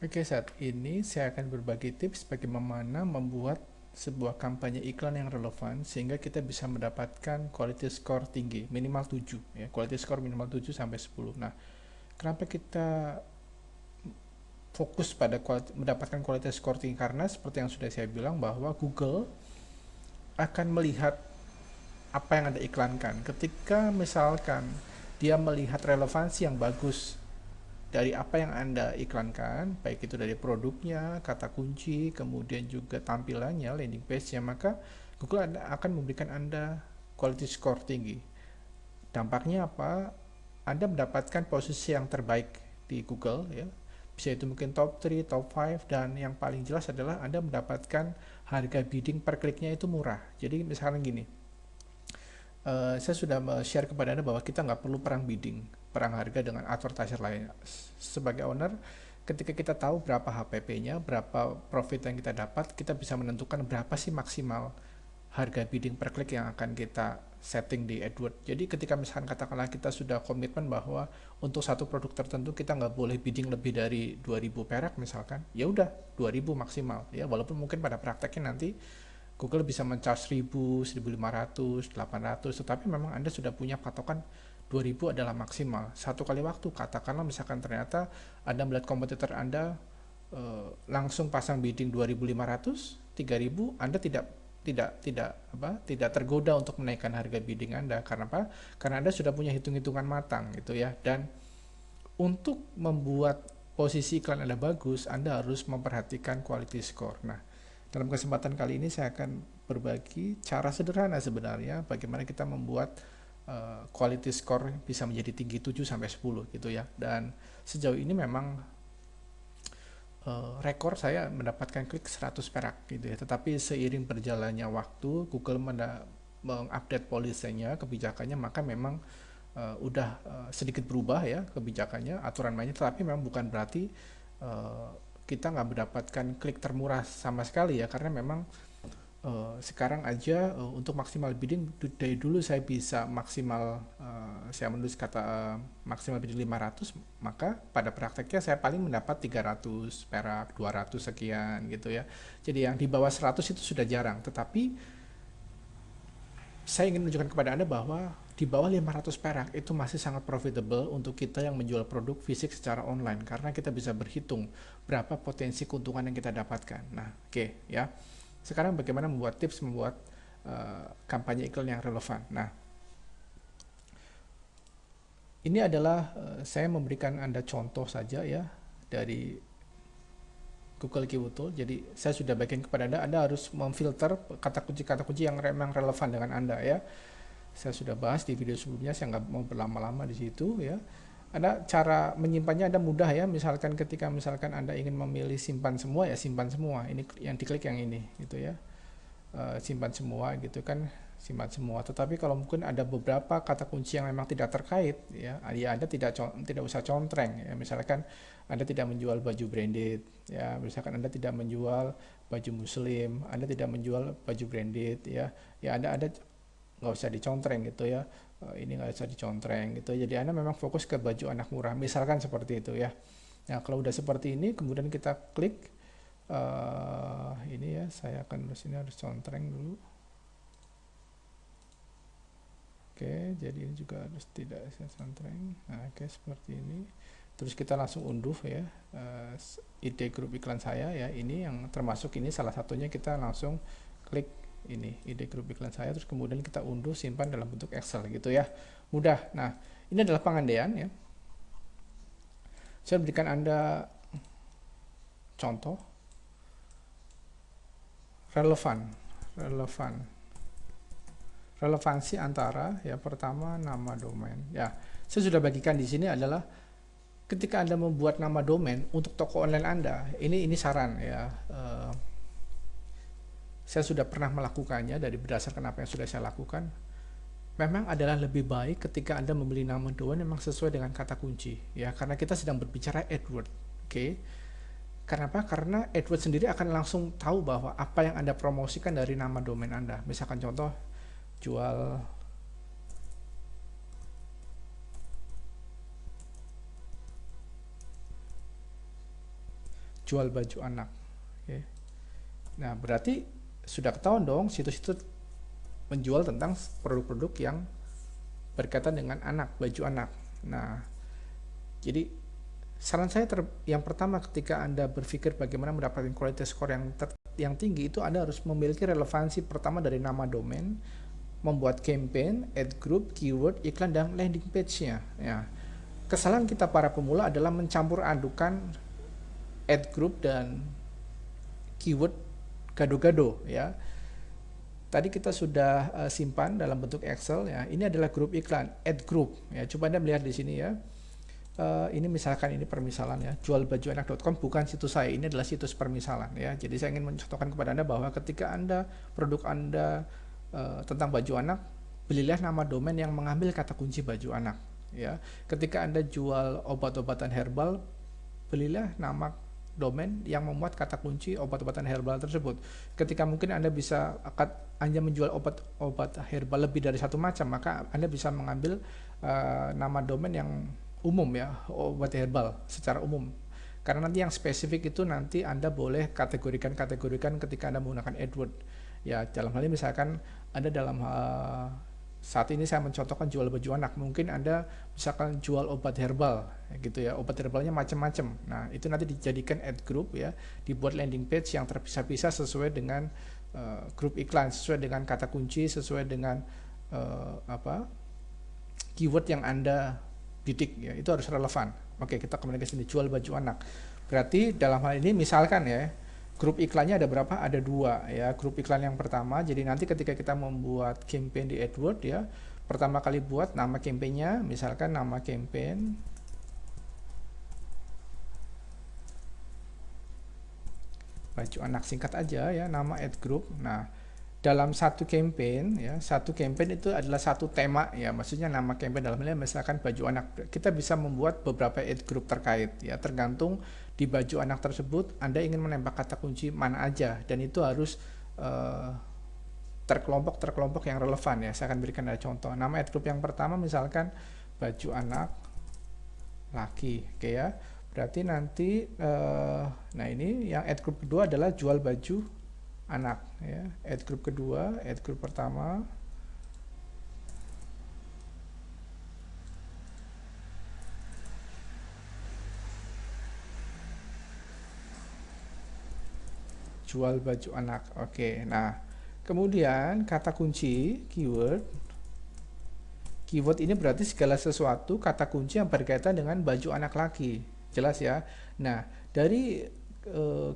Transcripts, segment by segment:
Oke, saat ini saya akan berbagi tips bagaimana membuat sebuah kampanye iklan yang relevan sehingga kita bisa mendapatkan quality score tinggi, minimal 7 ya, quality score minimal 7 sampai 10. Nah, kenapa kita fokus pada mendapatkan quality score tinggi? Karena seperti yang sudah saya bilang bahwa Google akan melihat apa yang Anda iklankan. Ketika misalkan dia melihat relevansi yang bagus dari apa yang Anda iklankan, baik itu dari produknya, kata kunci, kemudian juga tampilannya, landing page-nya, maka Google akan memberikan Anda quality score tinggi. Dampaknya apa? Anda mendapatkan posisi yang terbaik di Google ya. Bisa itu mungkin top 3, top 5, dan yang paling jelas adalah Anda mendapatkan harga bidding per kliknya itu murah. Jadi misalnya gini, saya sudah share kepada Anda bahwa kita nggak perlu perang bidding, perang harga dengan advertiser lain. Sebagai owner, ketika kita tahu berapa HPP-nya, berapa profit yang kita dapat, kita bisa menentukan berapa sih maksimal harga bidding per klik yang akan kita setting di AdWords. Jadi ketika misalkan katakanlah kita sudah komitmen bahwa untuk satu produk tertentu kita nggak boleh bidding lebih dari 2000 perak misalkan, ya udah 2000 maksimal ya, walaupun mungkin pada prakteknya nanti Google bisa men-charge 1000, 1500, 800, tetapi memang Anda sudah punya patokan 2000 adalah maksimal. Satu kali waktu, katakanlah misalkan ternyata Anda melihat kompetitor Anda langsung pasang bidding 2500, 3000, Anda tidak tergoda untuk menaikkan harga bidding Anda. Karena apa? Karena Anda sudah punya hitung-hitungan matang gitu ya. Dan untuk membuat posisi iklan Anda bagus, Anda harus memperhatikan quality score. Nah, dalam kesempatan kali ini saya akan berbagi cara sederhana sebenarnya bagaimana kita membuat quality score bisa menjadi tinggi 7 sampai 10 gitu ya. Dan sejauh ini memang rekor saya mendapatkan klik 100 perak gitu ya. Tetapi seiring berjalannya waktu, Google mengupdate polisinya, kebijakannya, maka memang udah sedikit berubah ya kebijakannya, aturan mainnya. Tetapi memang bukan berarti kita nggak mendapatkan klik termurah sama sekali ya, karena memang sekarang aja untuk maksimal bidding dari dulu saya bisa maksimal saya menulis kata maksimal bidding 500, maka pada prakteknya saya paling mendapat 300 perak, 200 sekian gitu ya. Jadi yang di bawah 100 itu sudah jarang, tetapi saya ingin menunjukkan kepada Anda bahwa di bawah 500 perak itu masih sangat profitable untuk kita yang menjual produk fisik secara online, karena kita bisa berhitung berapa potensi keuntungan yang kita dapatkan. Nah, oke ya. Sekarang bagaimana membuat tips membuat kampanye iklan yang relevan. Nah, ini adalah saya memberikan Anda contoh saja ya dari Google Keyword Tool. Jadi saya sudah bagikan kepada Anda, Anda harus memfilter kata kunci yang memang relevan dengan Anda ya. Saya sudah bahas di video sebelumnya, saya nggak mau berlama-lama di situ ya. Anda cara menyimpannya Anda mudah ya. Misalkan ketika misalkan Anda ingin memilih simpan semua, ya simpan semua. Ini yang diklik yang ini gitu ya. Simpan semua gitu kan, simpan semua. Tetapi kalau mungkin ada beberapa kata kunci yang memang tidak terkait ya, Anda tidak usah contreng ya. Misalkan Anda tidak menjual baju branded ya, misalkan Anda tidak menjual baju muslim, Anda tidak menjual baju branded ya, ya Anda nggak usah dicontreng gitu ya. Ini nggak usah dicontreng gitu, jadi Anda memang fokus ke baju anak murah misalkan seperti itu ya. Nah, kalau udah seperti ini kemudian kita klik ini ya, saya akan harus contreng dulu. Oke, jadi ini juga harus tidak saya contreng. Nah, oke seperti ini. Terus kita langsung unduh ya ide grup iklan saya ya, ini yang termasuk ini salah satunya, kita langsung klik ini ide grup iklan saya, terus kemudian kita unduh, simpan dalam bentuk Excel gitu ya, mudah. Nah, ini adalah pengandaian ya, saya berikan Anda contoh relevan relevansi antara ya, pertama nama domain ya. Saya sudah bagikan di sini adalah ketika Anda membuat nama domain untuk toko online Anda, ini saran ya. Saya sudah pernah melakukannya dari berdasarkan apa yang sudah saya lakukan. Memang adalah lebih baik ketika Anda membeli nama domain memang sesuai dengan kata kunci ya, karena kita sedang berbicara AdWords. Oke. Karena apa? Karena AdWords sendiri akan langsung tahu bahwa apa yang Anda promosikan dari nama domain Anda. Misalkan contoh jual jual baju anak. Oke. Nah, berarti sudah ketahuan dong situs-situs menjual tentang produk-produk yang berkaitan dengan anak, baju anak. Nah, jadi saran saya yang pertama ketika Anda berpikir bagaimana mendapatkan quality score yang tinggi, itu Anda harus memiliki relevansi pertama dari nama domain, membuat campaign, ad group, keyword, iklan, dan landing page-nya. Ya. Kesalahan kita para pemula adalah mencampur adukan ad group dan keyword gado-gado, ya. Tadi kita sudah simpan dalam bentuk Excel, ya. Ini adalah grup iklan, ad group, ya. Coba Anda melihat di sini, ya. Ini misalkan ini permisalan, ya. Jualbajuanak.com bukan situs saya, ini adalah situs permisalan, ya. Jadi saya ingin mencontohkan kepada Anda bahwa ketika produk Anda tentang baju anak, belilah nama domain yang mengambil kata kunci baju anak, ya. Ketika Anda jual obat-obatan herbal, belilah nama domain yang memuat kata kunci obat-obatan herbal tersebut. Ketika mungkin Anda menjual obat herbal lebih dari satu macam, maka Anda bisa mengambil nama domain yang umum, ya, obat herbal secara umum. Karena nanti yang spesifik itu nanti Anda boleh kategorikan ketika Anda menggunakan AdWords. Ya, dalam hal ini misalkan Anda saat ini saya mencontohkan jual baju anak, mungkin Anda misalkan jual obat herbal, gitu ya, obat herbalnya macam-macam. Nah, itu nanti dijadikan ad group, ya, dibuat landing page yang terpisah-pisah sesuai dengan grup iklan, sesuai dengan kata kunci, sesuai dengan keyword yang Anda bidik, ya, itu harus relevan. Oke, kita kembali ke sini, jual baju anak. Berarti dalam hal ini misalkan, ya, grup iklannya ada berapa? Ada 2, ya. Grup iklan yang pertama, jadi nanti ketika kita membuat campaign di AdWords, ya, pertama kali buat nama campaignnya, misalkan nama campaign baju anak, singkat aja, ya, nama ad group. Nah, dalam satu campaign, ya, satu campaign itu adalah satu tema, ya, maksudnya nama campaign dalam hal ini misalkan baju anak, kita bisa membuat beberapa ad group terkait, ya, tergantung di baju anak tersebut Anda ingin menembak kata kunci mana aja, dan itu harus terkelompok yang relevan, ya. Saya akan berikan ada contoh. Nama ad group yang pertama misalkan baju anak laki, oke, ya. Berarti nanti nah, ini yang ad group kedua adalah jual baju anak, ya. Ad group kedua, ad group pertama jual baju anak. Oke, nah kemudian kata kunci keyword ini berarti segala sesuatu kata kunci yang berkaitan dengan baju anak laki, jelas, ya. Nah, dari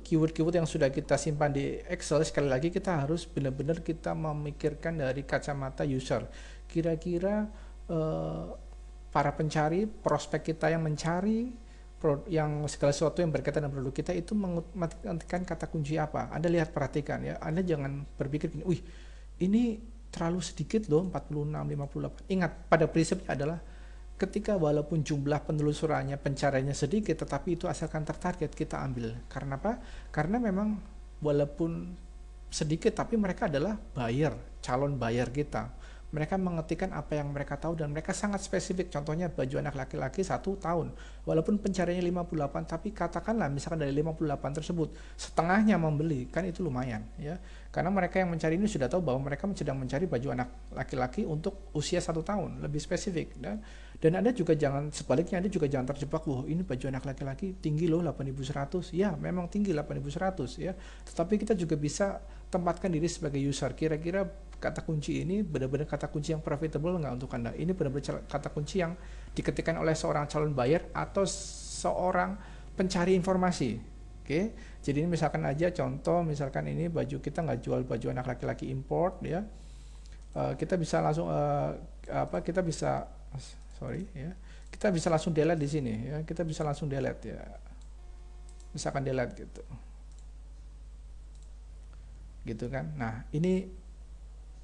keyword-keyword yang sudah kita simpan di Excel, sekali lagi kita harus benar-benar kita memikirkan dari kacamata user. Kira-kira para pencari, prospek kita yang mencari yang segala sesuatu yang berkaitan dengan produk kita itu mengetikkan kata kunci apa. Anda lihat, perhatikan, ya. Anda jangan berpikir gini, wih, ini terlalu sedikit loh, 46, 58. Ingat, pada prinsipnya adalah ketika walaupun jumlah penelusurannya, pencariannya sedikit, tetapi itu asalkan tertarget, kita ambil. Karena apa? Karena memang walaupun sedikit, tapi mereka adalah buyer, calon buyer kita. Mereka mengetikkan apa yang mereka tahu dan mereka sangat spesifik. Contohnya baju anak laki-laki 1 tahun. Walaupun pencariannya 58, tapi katakanlah misalkan dari 58 tersebut setengahnya membeli, kan itu lumayan, ya. Karena mereka yang mencari ini sudah tahu bahwa mereka sedang mencari baju anak laki-laki untuk usia 1 tahun, lebih spesifik. Dan Anda juga jangan, sebaliknya Anda juga jangan terjebak, wah, ini baju anak laki-laki tinggi loh 8.100. Ya, memang tinggi 8.100, ya. Tetapi kita juga bisa tempatkan diri sebagai user. Kira-kira kata kunci ini benar-benar kata kunci yang profitable nggak untuk Anda? Ini benar-benar kata kunci yang diketikkan oleh seorang calon buyer atau seorang pencari informasi. Oke, jadi ini misalkan aja contoh, misalkan ini baju, kita nggak jual baju anak laki-laki import, ya. Kita bisa langsung kita bisa kita bisa langsung delete di sini, ya. Kita bisa langsung delete, ya. Misalkan delete gitu kan. Nah, ini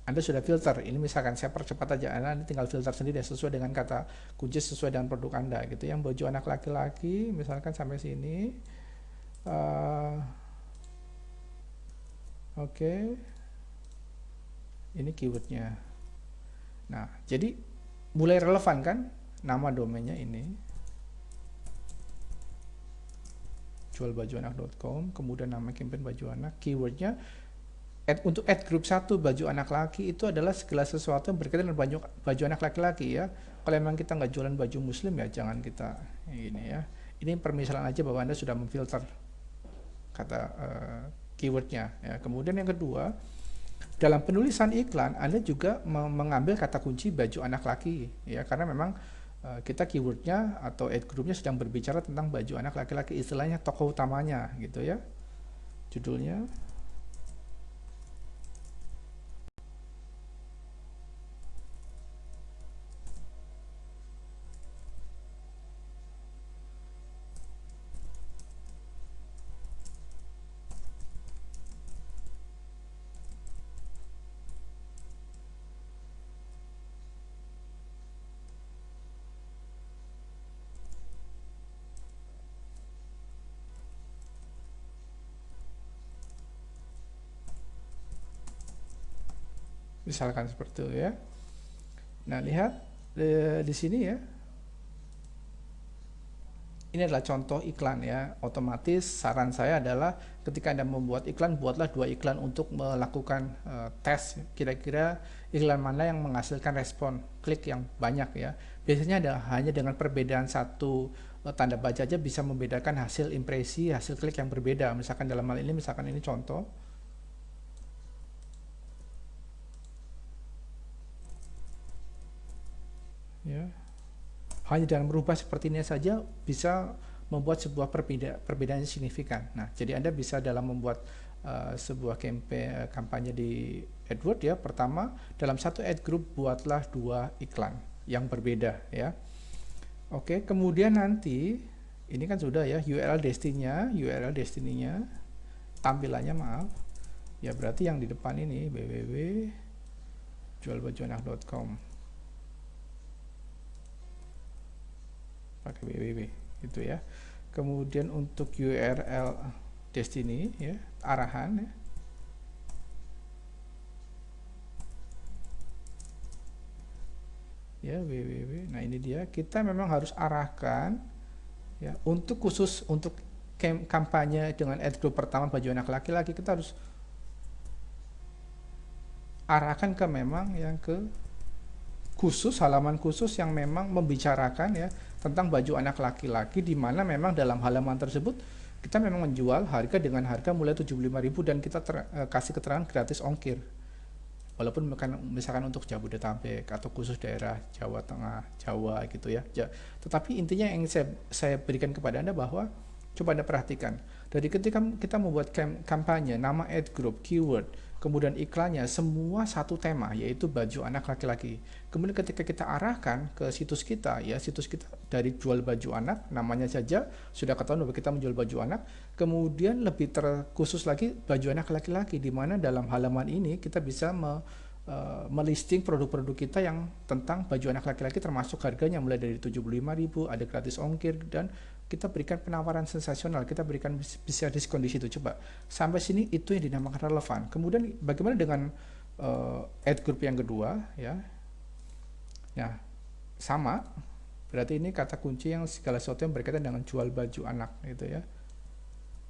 Anda sudah filter. Ini misalkan saya percepat aja, Anda tinggal filter sendiri sesuai dengan kata kunci, sesuai dengan produk Anda, gitu. Yang baju anak laki-laki misalkan sampai sini. Oke. Ini keywordnya. Nah, jadi mulai relevan kan nama domainnya ini. jualbajuanak.com, kemudian nama campaign baju anak, keywordnya untuk add group 1 baju anak laki itu adalah segala sesuatu yang berkaitan dengan baju anak laki-laki ya. Kalau memang kita nggak jualan baju muslim ya jangan kita ini ya. Ini permisalan aja bahwa Anda sudah memfilter kata keywordnya ya. Kemudian yang kedua, dalam penulisan iklan Anda juga mengambil kata kunci baju anak laki ya, karena memang kita keywordnya atau ad groupnya sedang berbicara tentang baju anak laki-laki, istilahnya tokoh utamanya gitu ya, judulnya. Misalkan seperti itu ya. Nah, lihat di sini ya. Ini adalah contoh iklan ya. Otomatis saran saya adalah ketika Anda membuat iklan, buatlah 2 iklan untuk melakukan tes kira-kira iklan mana yang menghasilkan respon klik yang banyak ya. Biasanya hanya dengan perbedaan satu tanda baca aja bisa membedakan hasil impresi, hasil klik yang berbeda. Misalkan dalam hal ini, misalkan ini contoh. Ya. Hanya dengan merubah seperti ini saja bisa membuat sebuah perbedaan yang signifikan. Nah, jadi Anda bisa dalam membuat sebuah kampanye di AdWords ya, pertama dalam satu ad group buatlah 2 iklan yang berbeda ya. Oke, kemudian nanti ini kan sudah ya URL destinnya, tampilannya maaf. Ya berarti yang di depan ini www.jualbajuanak.com. pakai www itu ya. Kemudian untuk URL destiny ya, arahan ya www. Nah, ini dia, kita memang harus arahkan ya untuk khusus untuk kampanye dengan ad group pertama baju anak laki-laki, kita harus arahkan ke memang yang ke khusus, halaman khusus yang memang membicarakan ya tentang baju anak laki-laki, di mana memang dalam halaman tersebut kita memang menjual harga dengan harga mulai 75.000 dan kita kasih keterangan gratis ongkir. Walaupun misalkan untuk Jabodetabek atau khusus daerah Jawa Tengah, Jawa gitu ya. Tetapi intinya yang saya berikan kepada Anda bahwa coba Anda perhatikan, dari ketika kita membuat kampanye, nama ad group, keyword, kemudian iklannya semua satu tema, yaitu baju anak laki-laki. Kemudian ketika kita arahkan ke situs kita ya, situs kita dari jual baju anak, namanya saja sudah ketahuan bahwa kita menjual baju anak. Kemudian lebih terkhusus lagi baju anak laki-laki, di mana dalam halaman ini kita bisa melisting produk-produk kita yang tentang baju anak laki-laki, termasuk harganya mulai dari 75.000, ada gratis ongkir, dan kita berikan penawaran sensasional, kita berikan bisa diskon di situ. Coba sampai sini itu yang dinamakan relevan. Kemudian bagaimana dengan ad group yang kedua ya? Nah, sama. Berarti ini kata kunci yang segala sesuatu yang berkaitan dengan jual baju anak gitu ya.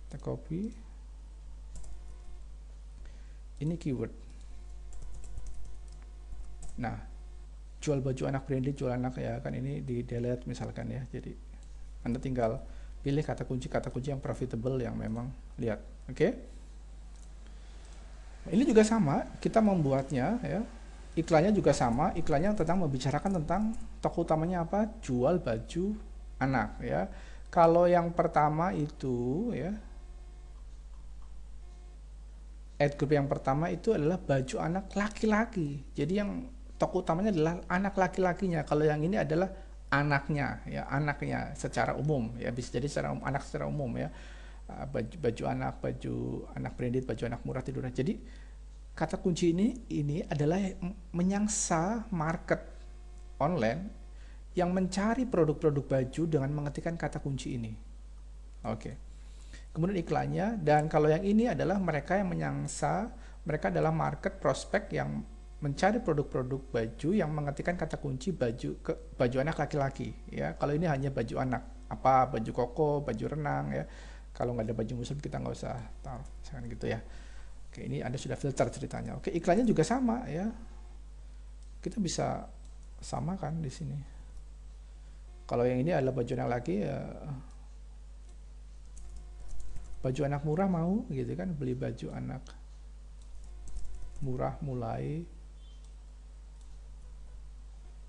Kita copy. Ini keyword. Nah, jual baju anak branded, jual anak ya kan, ini di delete misalkan ya. Jadi Anda tinggal pilih kata kunci yang profitable yang memang lihat. Oke. Ini juga sama, kita membuatnya ya. Iklannya juga sama, iklannya tentang membicarakan tentang tokoh utamanya apa? Jual baju anak ya. Kalau yang pertama itu ya, ad group yang pertama itu adalah baju anak laki-laki. Jadi yang tokoh utamanya adalah anak laki-lakinya. Kalau yang ini adalah anaknya ya, anaknya secara umum ya, bisa jadi anak secara umum ya. Baju anak branded, baju anak murah tiduran. Jadi kata kunci ini adalah menyangsa market online yang mencari produk-produk baju dengan mengetikkan kata kunci ini. Oke. Kemudian iklannya, dan kalau yang ini adalah mereka yang menyangsa, mereka adalah market prospek yang mencari produk-produk baju yang mengetikkan kata kunci baju anak laki-laki ya. Kalau ini hanya baju anak, apa baju koko, baju renang ya. Kalau nggak ada baju muslim kita nggak usah taruh, misalkan gitu ya. Oke, ini Anda sudah filter ceritanya. Oke, iklannya juga sama ya. Kita bisa samakan di sini. Kalau yang ini adalah baju anak laki ya, baju anak murah mau gitu kan, beli baju anak murah mulai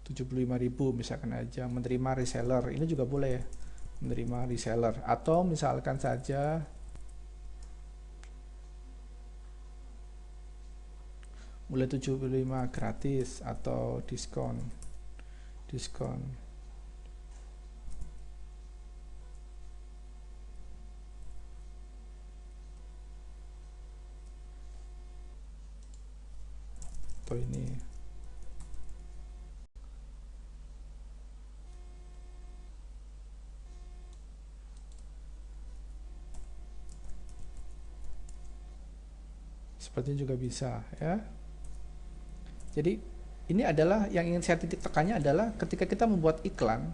75.000 misalkan aja, menerima reseller. Ini juga boleh ya, menerima reseller. Atau misalkan saja mulai 75 gratis atau diskon. Atau ini seperti juga bisa ya. Jadi ini adalah yang ingin saya titik tekannya adalah ketika kita membuat iklan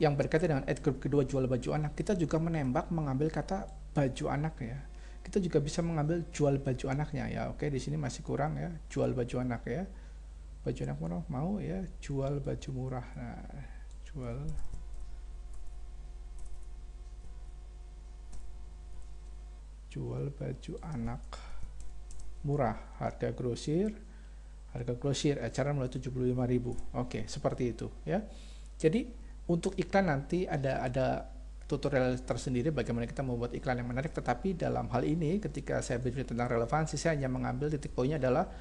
yang berkaitan dengan ad group kedua jual baju anak, kita juga menembak mengambil kata baju anak ya. Kita juga bisa mengambil jual baju anaknya ya. Oke, di sini masih kurang ya, jual baju anak ya. Baju anak murah mau ya, jual baju murah. Nah, jual baju anak murah, harga grosir eceran mulai 75.000. Oke, seperti itu ya. Jadi untuk iklan nanti ada tutorial tersendiri bagaimana kita membuat iklan yang menarik, tetapi dalam hal ini ketika saya berbicara tentang relevansi, saya hanya mengambil titik poinnya adalah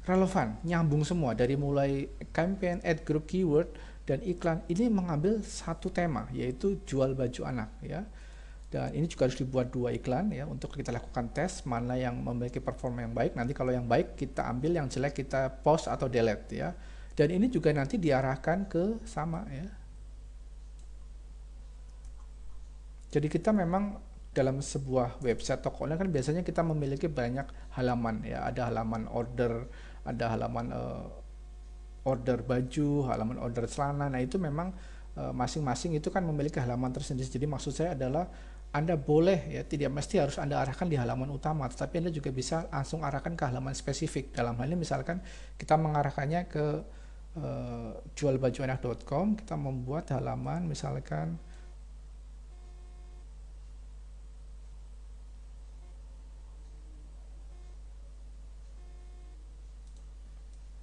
relevan, nyambung semua dari mulai campaign, ad group, keyword, dan iklan ini mengambil satu tema, yaitu jual baju anak ya. Dan ini juga harus dibuat 2 iklan ya untuk kita lakukan tes mana yang memiliki performa yang baik. Nanti kalau yang baik kita ambil, yang jelek kita post atau delete ya. Dan ini juga nanti diarahkan ke sama ya. Jadi kita memang dalam sebuah website toko online kan biasanya kita memiliki banyak halaman ya. Ada halaman order, ada halaman order baju, halaman order celana. Nah itu memang masing-masing itu kan memiliki halaman tersendiri. Jadi maksud saya adalah Anda boleh ya, tidak mesti harus Anda arahkan di halaman utama, tetapi Anda juga bisa langsung arahkan ke halaman spesifik. Dalam hal ini misalkan kita mengarahkannya ke jualbajuanak.com, kita membuat halaman misalkan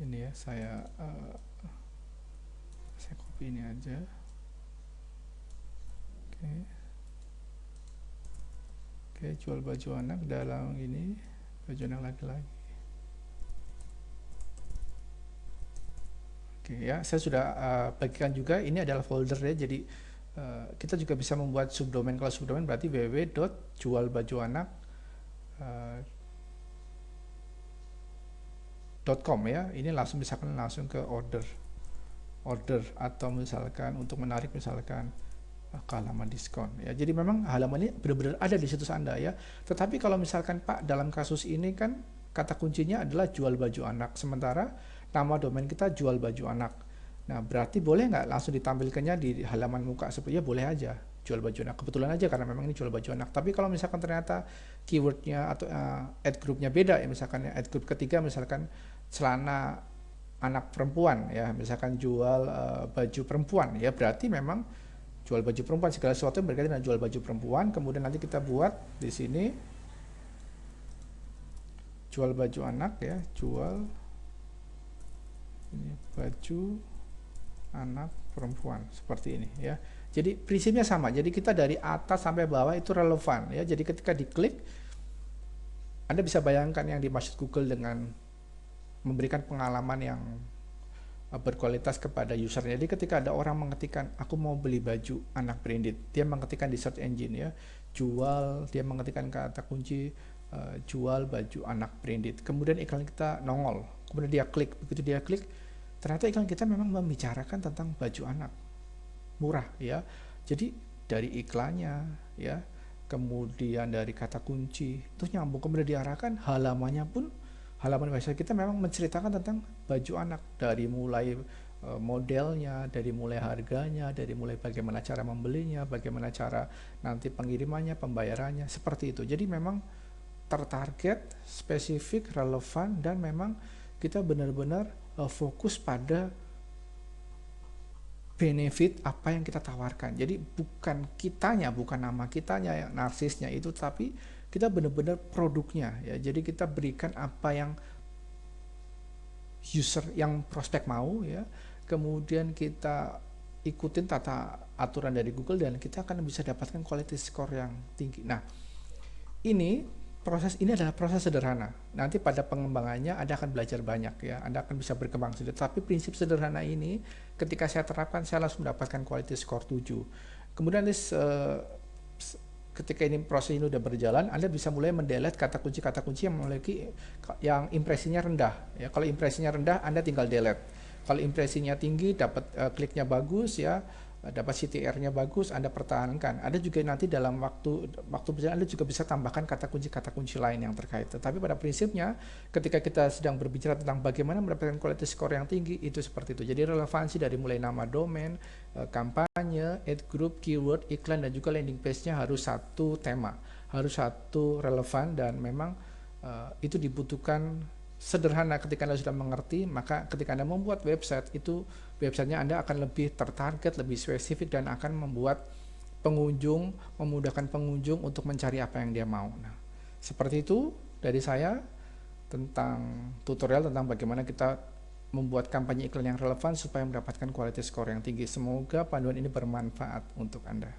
ini ya, saya copy ini aja. Oke, jual baju anak dalam ini, baju anak laki-laki. Oke ya, saya sudah bagikan juga, ini adalah folder ya, jadi kita juga bisa membuat subdomain. Kalau subdomain berarti www.jualbajuanak.com ya, ini langsung misalkan langsung ke order atau misalkan untuk menarik misalkan ke halaman diskon ya. Jadi memang halaman ini benar-benar ada di situs Anda ya. Tetapi kalau misalkan Pak dalam kasus ini kan kata kuncinya adalah jual baju anak, sementara nama domain kita jual baju anak. Nah berarti boleh nggak langsung ditampilkannya di halaman muka seperti ya? Boleh aja, jual baju anak, kebetulan aja karena memang ini jual baju anak. Tapi kalau misalkan ternyata keywordnya atau ad groupnya beda ya, misalkan ad group ketiga misalkan celana anak perempuan ya, misalkan jual baju perempuan ya, berarti memang jual baju perempuan, segala sesuatu yang berkaitan dengan jual baju perempuan. Kemudian nanti kita buat di sini jual baju anak ya, jual ini baju anak perempuan seperti ini ya. Jadi prinsipnya sama. Jadi kita dari atas sampai bawah itu relevan ya. Jadi ketika diklik, Anda bisa bayangkan yang dimaksud Google dengan memberikan pengalaman yang berkualitas kepada usernya. Jadi ketika ada orang mengetikkan aku mau beli baju anak branded, dia mengetikkan di search engine ya, dia mengetikkan kata kunci jual baju anak branded, kemudian iklan kita nongol, kemudian dia klik, begitu dia klik ternyata iklan kita memang membicarakan tentang baju anak murah ya. Jadi dari iklannya ya, kemudian dari kata kunci itu nyambung, kemudian diarahkan halamannya pun, halaman website kita memang menceritakan tentang baju anak, dari mulai modelnya, dari mulai harganya, dari mulai bagaimana cara membelinya, bagaimana cara nanti pengirimannya, pembayarannya, seperti itu. Jadi memang tertarget, spesifik, relevan, dan memang kita benar-benar fokus pada benefit apa yang kita tawarkan. Jadi bukan kitanya, bukan nama kitanya yang narsisnya itu, tapi kita benar-benar produknya ya. Jadi kita berikan apa yang user, yang prospek mau ya. Kemudian kita ikutin tata aturan dari Google dan kita akan bisa dapatkan quality score yang tinggi. Nah, proses ini adalah proses sederhana. Nanti pada pengembangannya Anda akan belajar banyak ya. Anda akan bisa berkembang sendiri. Tapi prinsip sederhana ini ketika saya terapkan, saya langsung mendapatkan quality score 7. Kemudian ketika ini proses ini udah berjalan, Anda bisa mulai mendelete kata kunci yang memiliki yang impresinya rendah ya. Kalau impresinya rendah, Anda tinggal delete. Kalau impresinya tinggi, dapat kliknya bagus ya, dapat CTR-nya bagus, Anda pertahankan. Ada juga nanti dalam waktu berjalan Anda juga bisa tambahkan kata kunci lain yang terkait. Tetapi pada prinsipnya ketika kita sedang berbicara tentang bagaimana mendapatkan quality score yang tinggi, itu seperti itu. Jadi relevansi dari mulai nama domain, kampanye, ad group, keyword, iklan, dan juga landing page-nya harus satu tema, harus satu relevan, dan memang itu dibutuhkan sederhana. Ketika Anda sudah mengerti, maka ketika Anda membuat website, itu websitenya Anda akan lebih tertarget, lebih spesifik, dan akan membuat pengunjung, memudahkan pengunjung untuk mencari apa yang dia mau. Nah, seperti itu dari saya tentang tutorial tentang bagaimana kita membuat kampanye iklan yang relevan supaya mendapatkan quality score yang tinggi. Semoga panduan ini bermanfaat untuk Anda.